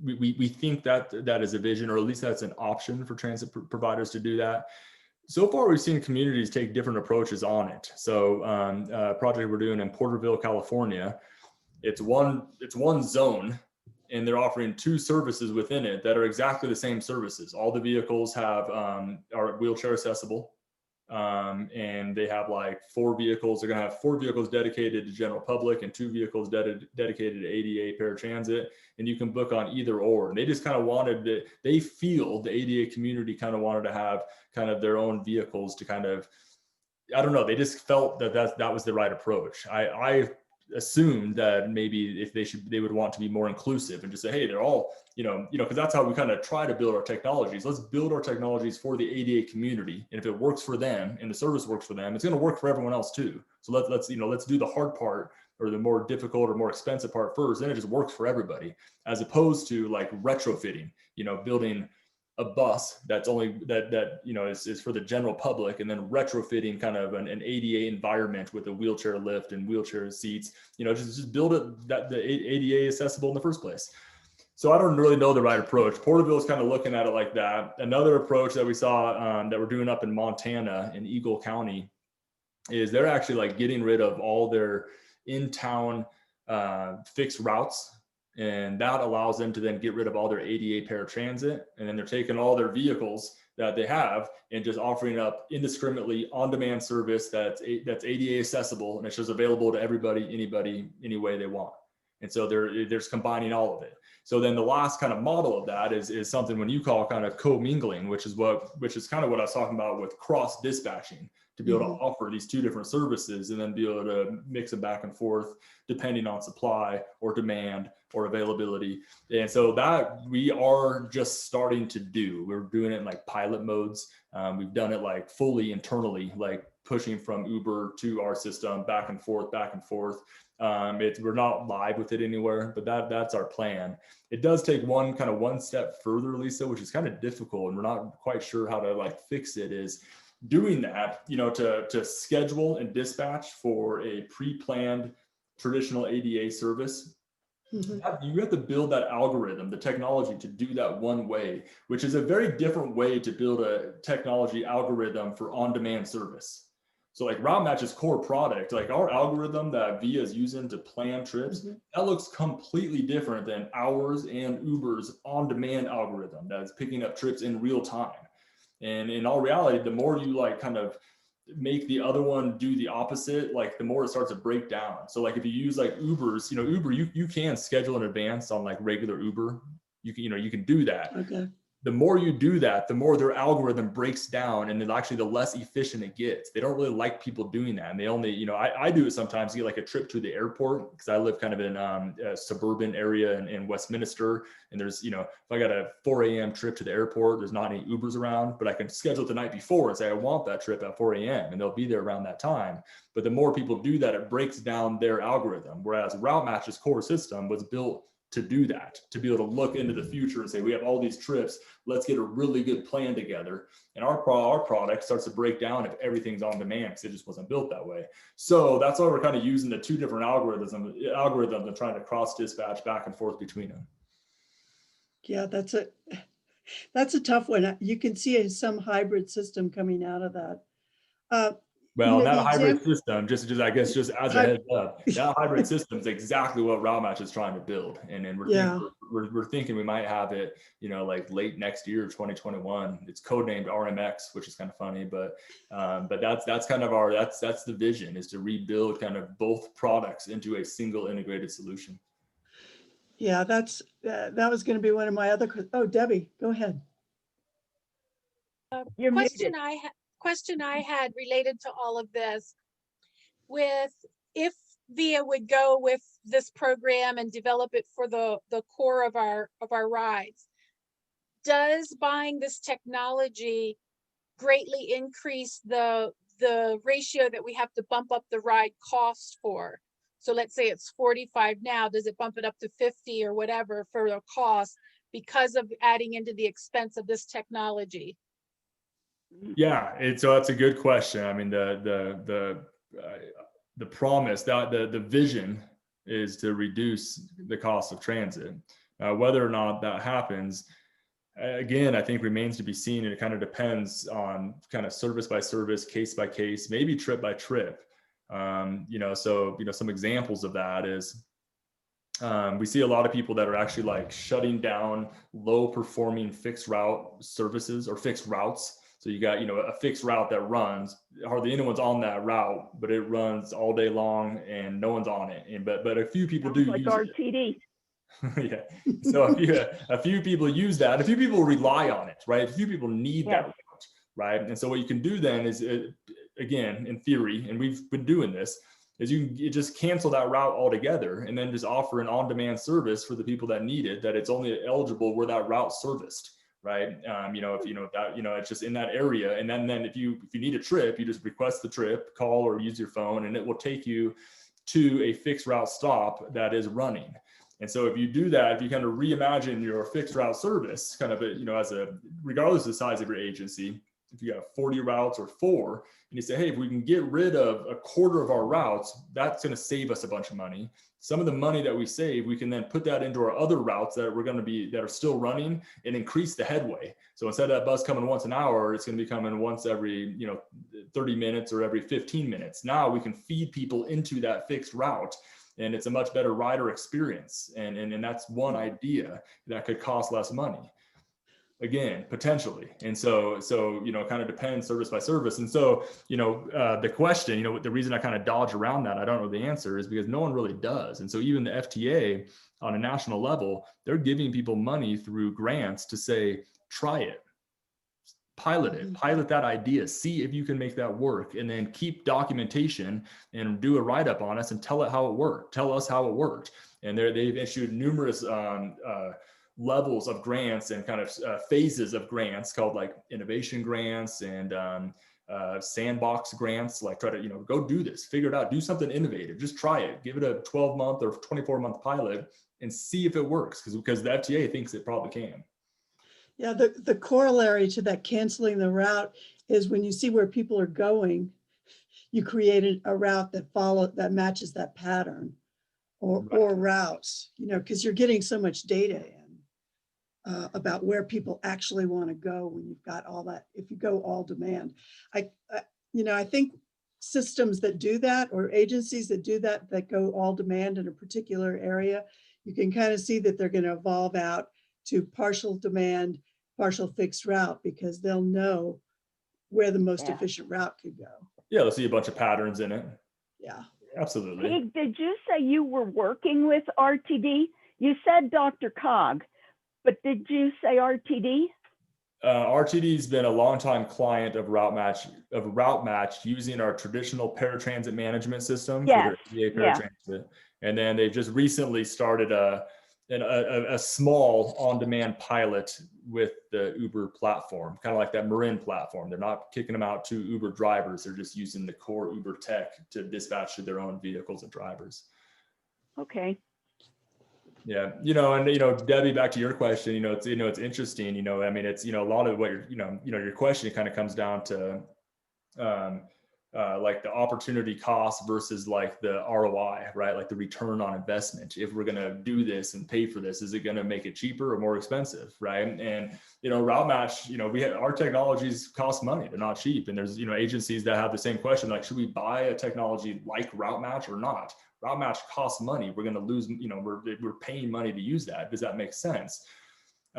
we think that is a vision, or at least that's an option for transit providers to do that. So far, we've seen communities take different approaches on it. So a project we're doing in Porterville, California, it's one zone, and they're offering 2 services within it that are exactly the same services. All the vehicles are wheelchair accessible. And they have like 4 vehicles. They're going to have 4 vehicles dedicated to general public and 2 vehicles dedicated to ADA paratransit. And you can book on either or. And they just kind of they feel the ADA community kind of wanted to have kind of their own vehicles to kind of, I don't know, they just felt that was the right approach. I assumed that maybe if they would want to be more inclusive and just say, hey, they're all, because that's how we kind of try to build our technologies. Let's build our technologies for the ADA community. And if it works for them and the service works for them, it's going to work for everyone else too. So let's do the hard part, or the more difficult or more expensive part first. Then it just works for everybody, as opposed to like retrofitting, building a bus that's only is for the general public, and then retrofitting kind of an ADA environment with a wheelchair lift and wheelchair seats, just build it that the ADA accessible in the first place. So I don't really know the right approach. Porterville is kind of looking at it like that. Another approach that we saw that we're doing up in Montana in Eagle County is they're actually like getting rid of all their in-town fixed routes. And that allows them to then get rid of all their ADA paratransit. And then they're taking all their vehicles that they have and just offering up indiscriminately on-demand service that's ADA accessible, and it's just available to everybody, anybody, any way they want. And so they're just combining all of it. So then the last kind of model of that is something when you call kind of commingling, which is kind of what I was talking about with cross dispatching, to be able to offer these 2 different services and then be able to mix them back and forth depending on supply or demand or availability. And so that we are just starting to do. We're doing it in like pilot modes. We've done it like fully internally, like pushing from Uber to our system back and forth. We're not live with it anywhere, but that's our plan. It does take one step further, Lisa, which is kind of difficult, and we're not quite sure how to like fix it, is doing that, to schedule and dispatch for a pre-planned traditional ADA service. You have to build that algorithm, the technology to do that one way, which is a very different way to build a technology algorithm for on-demand service. So like Routematch's core product, like our algorithm that VIA is using to plan trips, that looks completely different than ours and Uber's on-demand algorithm that's picking up trips in real time. And in all reality, the more you like kind of make the other one do the opposite, like the more it starts to break down. So like if you use like Uber's, Uber, you can schedule in advance on like regular Uber. You can do that.
Okay.
The more you do that, the more their algorithm breaks down, and then actually the less efficient it gets. They don't really like people doing that. And they only, I do it sometimes to get like a trip to the airport, because I live kind of in a suburban area in Westminster. And there's, if I got a 4 a.m. trip to the airport, there's not any Ubers around, but I can schedule it the night before and say, I want that trip at 4 a.m. and they'll be there around that time. But the more people do that, it breaks down their algorithm. Whereas Routematch's core system was built to do that, to be able to look into the future and say, we have all these trips, let's get a really good plan together. And our product starts to break down if everything's on demand, because it just wasn't built that way. So that's why we're kind of using the 2 different algorithms and trying to cross dispatch back and forth between them.
Yeah, that's a tough one. You can see some hybrid system coming out of that.
Well, that hybrid system, just I guess, just as a heads up, that hybrid system is exactly what Routematch is trying to build. And then we're thinking we might have it, like late next year, 2021. It's codenamed RMX, which is kind of funny, but that's kind of that's the vision, is to rebuild kind of both products into a single integrated solution.
Yeah, that was going to be one of my other, oh, Debbie, go ahead.
You're
Question
muted.
question I had related to all of this, with if VIA would go with this program and develop it for the core of our rides, does buying this technology greatly increase the ratio that we have to bump up the ride cost for? So let's say it's 45 now, does it bump it up to 50 or whatever for the cost because of adding into the expense of this technology?
Yeah, so that's a good question. I mean, the promise, that the vision is to reduce the cost of transit. Whether or not that happens, again, I think remains to be seen, and it kind of depends on kind of service by service, case by case, maybe trip by trip. Some examples of that is we see a lot of people that are actually like shutting down low performing fixed route services or fixed routes. So you got, a fixed route that runs, hardly anyone's on that route, but it runs all day long and no one's on it. But a few people do
Like
use
RTD.
it. Yeah. So a few people use that. A few people rely on it, right? A few people need that route, right? And so what you can do then is, again, in theory, and we've been doing this, is you can just cancel that route altogether and then just offer an on-demand service for the people that need it, that it's only eligible where that route serviced, right? It's just in that area. And then if you need a trip, you just request the trip, call or use your phone, and it will take you to a fixed route stop that is running. And so if you do that, if you kind of reimagine your fixed route service, kind of, regardless of the size of your agency, if you got 40 routes or 4, and you say, hey, if we can get rid of a quarter of our routes, that's going to save us a bunch of money. Some of the money that we save, we can then put that into our other routes that are still running, and increase the headway. So instead of that bus coming once an hour, it's going to be coming once every 30 minutes or every 15 minutes. Now we can feed people into that fixed route, and it's a much better rider experience. And that's one idea that could cost less money, again, potentially. And so it kind of depends service by service. And so, the question, the reason I kind of dodge around that, I don't know the answer, is because no one really does. And so even the FTA on a national level, they're giving people money through grants to say, try it. Pilot it, pilot that idea, see if you can make that work, and then keep documentation and do a write-up on us and tell us how it worked. And they've issued numerous levels of grants and kind of phases of grants called like innovation grants and sandbox grants, like try to, go do this, figure it out, do something innovative, just try it, give it a 12-month or 24-month pilot and see if it works, because the FTA thinks it probably can.
Yeah, the corollary to that canceling the route is when you see where people are going, you create a route that matches that pattern or routes, because you're getting so much data in about where people actually want to go when you've got all that, if you go all demand. I think systems that do that, or agencies that do that go all demand in a particular area, you can kind of see that they're going to evolve out to partial demand, partial fixed route, because they'll know where the most efficient route could go.
Yeah, they'll see a bunch of patterns in it.
Yeah,
absolutely.
Teague, did you say you were working with RTD? You said Dr. Cog, but did you say RTD?
RTD's been a longtime client of Routematch using our traditional paratransit management system for their VA paratransit. And then they've just recently started a small on-demand pilot with the Uber platform, kind of like that Marin platform. They're not kicking them out to Uber drivers. They're just using the core Uber tech to dispatch to their own vehicles and drivers.
Okay.
Yeah, and Debbie, back to your question, it's interesting, it's, a lot of what your question kind of comes down to like the opportunity cost versus like the ROI, right? Like the return on investment. If we're going to do this and pay for this, is it going to make it cheaper or more expensive, right? And, Routematch, our technologies cost money. They're not cheap. And there's, agencies that have the same question, like, should we buy a technology like Routematch or not? Routematch costs money. We're going to lose, we're paying money to use that. Does that make sense?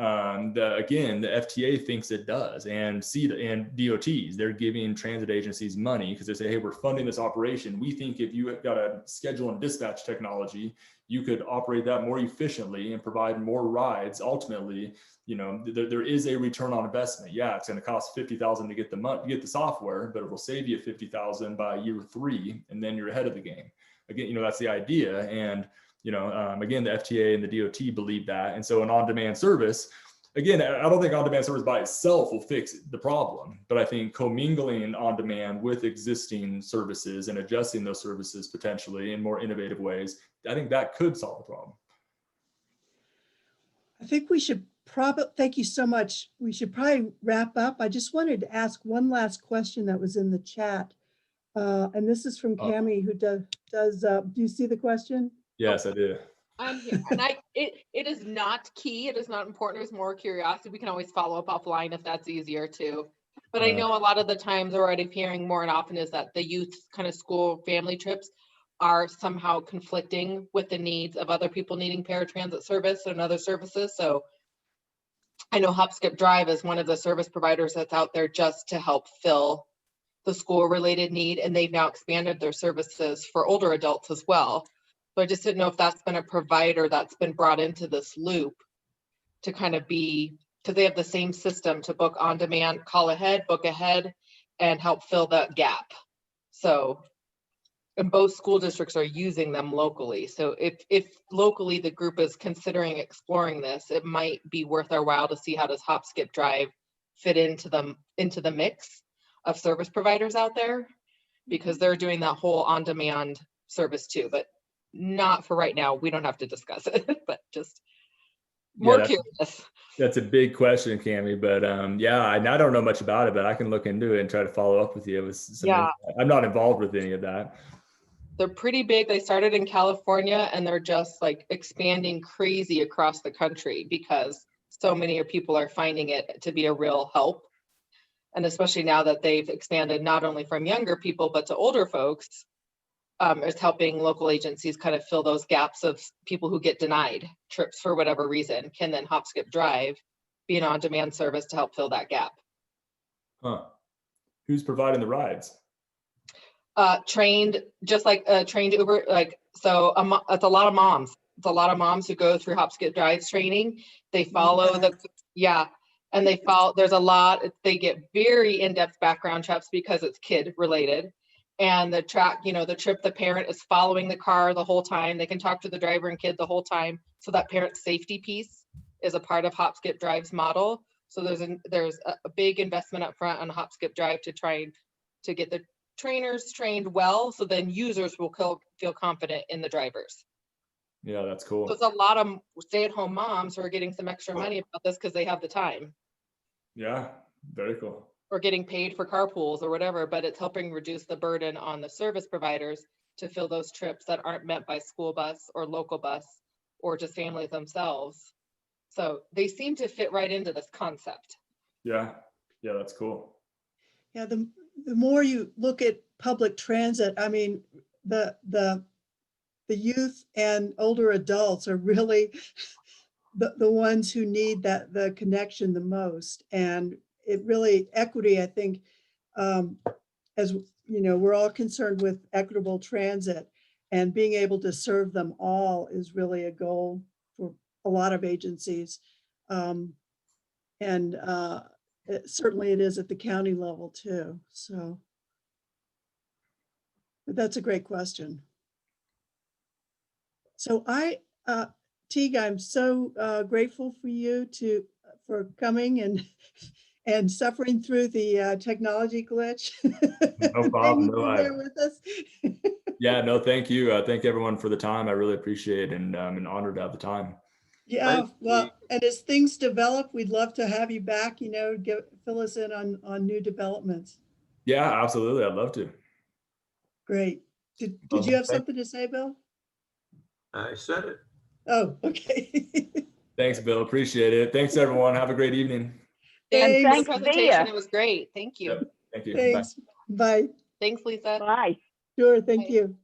Again, the FTA thinks it does, and DOTs, they're giving transit agencies money because they say, hey, we're funding this operation. We think if you got a schedule and dispatch technology, you could operate that more efficiently and provide more rides. Ultimately, you know, there is a return on investment. Yeah, it's going to cost $50,000 to get the software, but it will save you $50,000 by year 3, and then you're ahead of the game. Again, you know, that's the idea. And you know, again, the FTA and the DOT believe that. And so an on-demand service, again, I don't think on-demand service by itself will fix the problem, but I think commingling on-demand with existing services and adjusting those services potentially in more innovative ways, I think that could solve the problem.
I think we should thank you so much. We should probably wrap up. I just wanted to ask one last question that was in the chat. And this is from Cammie, who do you see the question?
Yes, I do.
I'm here, and it is not key. It is not important. It's more curiosity. We can always follow up offline if that's easier too. But I know a lot of the times already hearing more and often is that the youth kind of school family trips are somehow conflicting with the needs of other people needing paratransit service and other services. So I know Hop Skip Drive is one of the service providers that's out there just to help fill the school related need, and they've now expanded their services for older adults as well. So I just didn't know if that's been a provider that's been brought into this loop to kind of be, because they have the same system to book on demand, call ahead, book ahead, and help fill that gap. So, and both school districts are using them locally. So if locally the group is considering exploring this, it might be worth our while to see how does Hop Skip Drive fit into the mix of service providers out there, because they're doing that whole on demand service too, but not for right now. We don't have to discuss it, but just more curious.
That's a big question, Cammie, but yeah, I don't know much about it, but I can look into it and try to follow up with you. I'm not involved with any of that.
They're pretty big. They started in California and they're just like expanding crazy across the country because so many people are finding it to be a real help. And especially now that they've expanded not only from younger people, but to older folks, it's helping local agencies kind of fill those gaps of people who get denied trips for whatever reason. Can then Hop Skip Drive be an on-demand service to help fill that gap?
Huh. Who's providing the rides?
Trained, just like trained Uber, like, so it's a lot of moms. It's a lot of moms who go through Hop Skip Drive training. They follow and they follow, there's a lot, they get very in-depth background checks because it's kid related. And the trip, the parent is following the car the whole time. They can talk to the driver and kid the whole time. So that parent safety piece is a part of Hop Skip Drive's model. So there's a big investment up front on Hop Skip Drive to try to get the trainers trained well. So then users will feel confident in the drivers.
Yeah, that's cool.
So it's a lot of stay-at-home moms who are getting some extra money about this because they have the time.
Yeah, very cool.
Or getting paid for carpools or whatever, but it's helping reduce the burden on the service providers to fill those trips that aren't met by school bus or local bus or just families themselves. So they seem to fit right into this concept.
Yeah, that's cool.
Yeah, the more you look at public transit, I mean, the youth and older adults are really the ones who need the connection the most. And it really, equity, I think, as you know, we're all concerned with equitable transit, and being able to serve them all is really a goal for a lot of agencies. Certainly it is at the county level too. So, but that's a great question. So Teague, I'm so grateful for you for coming and suffering through the technology glitch.
No problem. No,
there with us.
Yeah, no, thank you. Thank everyone for the time. I really appreciate it, and I'm an honor to have the time.
Yeah, well, and as things develop, we'd love to have you back, you know, fill us in on new developments.
Yeah, absolutely. I'd love to.
Great. Did you have something to say, Bill?
I said it.
Oh, okay.
Thanks, Bill. Appreciate it. Thanks, everyone. Have a great evening.
Thanks for the
Thanks,
presentation.
Via.
It was great. Thank you.
Yep. Thank you.
Thanks. Bye.
Thanks, Lisa.
Bye.
Sure. Thank
Bye.
you.